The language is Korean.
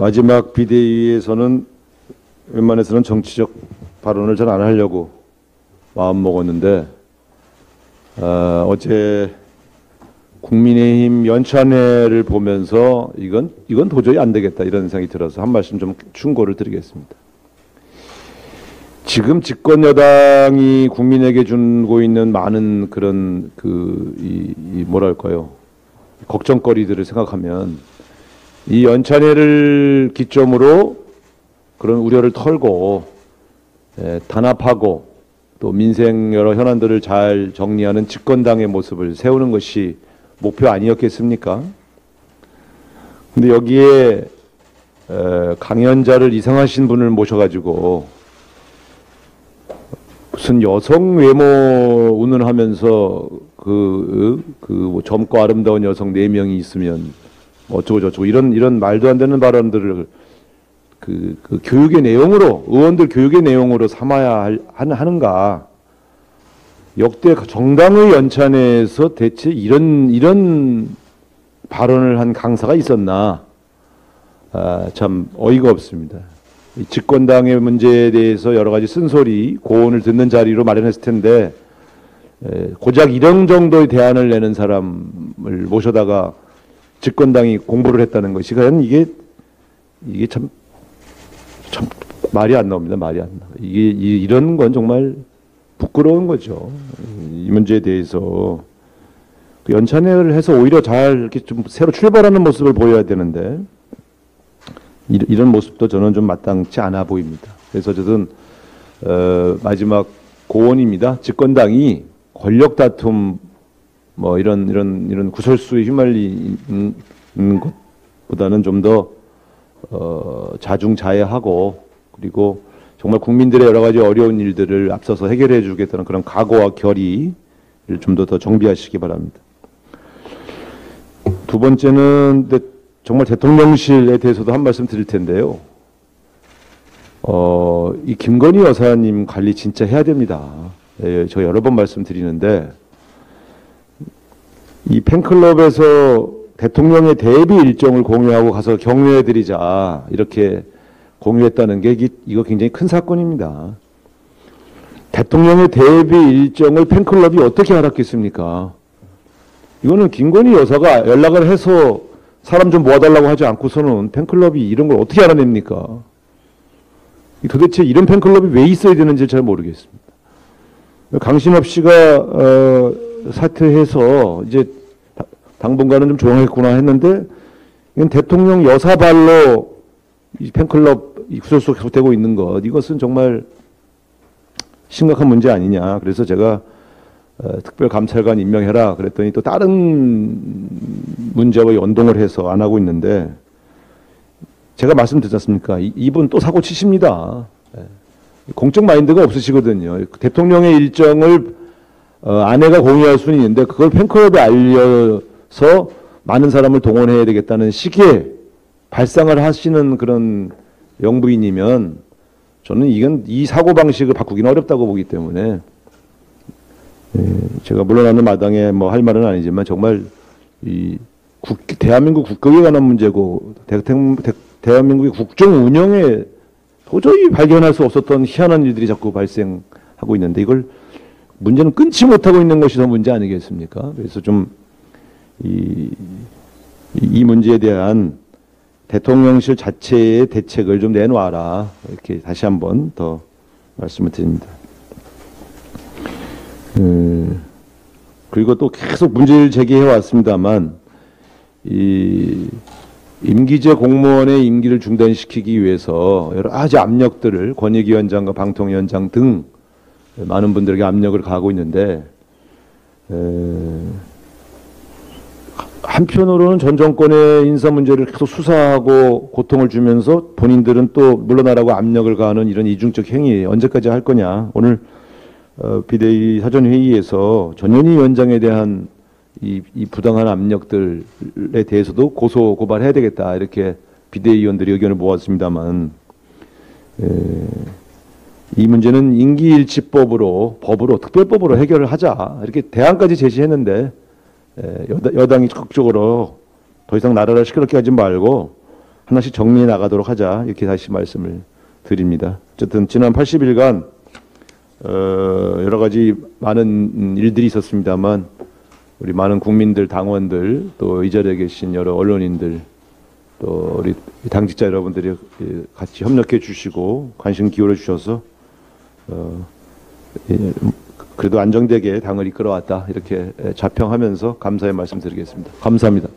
마지막 비대위에서는 웬만해서는 정치적 발언을 잘 안 하려고 마음 먹었는데 어제 국민의힘 연찬회를 보면서 이건 도저히 안 되겠다 이런 생각이 들어서 한 말씀 좀 충고를 드리겠습니다. 지금 집권 여당이 국민에게 주고 있는 많은 그런 뭐랄까요, 걱정거리들을 생각하면 이 연찬회를 기점으로 그런 우려를 털고 단합하고 또 민생 여러 현안들을 잘 정리하는 집권당의 모습을 세우는 것이 목표 아니었겠습니까? 근데 여기에 강연자를 이상하신 분을 모셔가지고 무슨 여성 외모 운운하면서 뭐 젊고 아름다운 여성 4명이 있으면 어쩌고 저쩌고 이런 말도 안 되는 발언들을 그 교육의 내용으로, 의원들 교육의 내용으로 삼아야 하는가? 역대 정당의 연찬회에서 대체 이런 발언을 한 강사가 있었나? 참 어이가 없습니다. 이 집권당의 문제에 대해서 여러 가지 쓴소리, 고언을 듣는 자리로 마련했을 텐데 고작 이런 정도의 대안을 내는 사람을 모셔다가 집권당이 공부를 했다는 것이 과연 이게 참 말이 안 나옵니다. 말이 안 나. 이런 건 정말 부끄러운 거죠. 이 문제에 대해서 연찬회를 해서 오히려 잘 이렇게 좀 새로 출발하는 모습을 보여야 되는데 이런 모습도 저는 좀 마땅치 않아 보입니다. 그래서 어쨌든 마지막 고언입니다. 집권당이 권력 다툼 뭐 이런 구설수에 휘말리는 것보다는 좀 더 자중자애하고 그리고 정말 국민들의 여러 가지 어려운 일들을 앞서서 해결해 주겠다는 그런 각오와 결의를 좀 더 정비하시기 바랍니다. 두 번째는 정말 대통령실에 대해서도 한 말씀 드릴 텐데요. 이 김건희 여사님 관리 진짜 해야 됩니다. 예, 저 여러 번 말씀드리는데 이 팬클럽에서 대통령의 대비 일정을 공유하고 가서 격려해드리자 이렇게 공유했다는 게 이거 굉장히 큰 사건입니다. 대통령의 대비 일정을 팬클럽이 어떻게 알았겠습니까? 이거는 김건희 여사가 연락을 해서 사람 좀 모아달라고 하지 않고서는 팬클럽이 이런 걸 어떻게 알아냅니까? 도대체 이런 팬클럽이 왜 있어야 되는지 잘 모르겠습니다. 강신업 씨가 사퇴해서 이제 당분간은 좀 조용하겠구나 했는데 이건 대통령 여사 발로 이 팬클럽 구설수 계속되고 있는 것, 이것은 정말 심각한 문제 아니냐. 그래서 제가 특별감찰관 임명해라 그랬더니 또 다른 문제와 연동을 해서 안 하고 있는데 제가 말씀드렸지 않습니까? 이분 또 사고 치십니다. 공적 마인드가 없으시거든요. 대통령의 일정을 아내가 공유할 수는 있는데 그걸 팬클럽에 알려서 많은 사람을 동원해야 되겠다는 식의 발상을 하시는 그런 영부인이면 저는 이 사고방식을 바꾸기는 어렵다고 보기 때문에 제가 물러나는 마당에 뭐 할 말은 아니지만 정말 대한민국 국격에 관한 문제고 대한민국의 국정 운영에 도저히 발견할 수 없었던 희한한 일들이 자꾸 발생하고 있는데 이걸 문제는 끊지 못하고 있는 것이 더 문제 아니겠습니까? 그래서 좀 이 문제에 대한 대통령실 자체의 대책을 좀 내놓아라 이렇게 다시 한번 더 말씀을 드립니다. 그리고 또 계속 문제를 제기해 왔습니다만 임기제 공무원의 임기를 중단시키기 위해서 여러 가지 압력들을 권익위원장과 방통위원장 등 많은 분들에게 압력을 가하고 있는데 한편으로는 전 정권의 인사 문제를 계속 수사하고 고통을 주면서 본인들은 또 물러나라고 압력을 가하는 이런 이중적 행위 언제까지 할 거냐. 오늘 비대위 사전회의에서 전현희 위원장에 대한 이 부당한 압력들에 대해서도 고소 고발해야 되겠다 이렇게 비대위원들이 의견을 모았습니다만 이 문제는 임기일치법으로 특별법으로 해결을 하자 이렇게 대안까지 제시했는데 여당이 적극적으로 더 이상 나라를 시끄럽게 하지 말고 하나씩 정리해 나가도록 하자, 이렇게 다시 말씀을 드립니다. 어쨌든 지난 80일간 여러 가지 많은 일들이 있었습니다만 우리 많은 국민들, 당원들, 또 이 자리에 계신 여러 언론인들, 또 우리 당직자 여러분들이 같이 협력해 주시고 관심 기울여 주셔서 그래도 안정되게 당을 이끌어왔다, 이렇게 자평하면서 감사의 말씀 드리겠습니다. 감사합니다.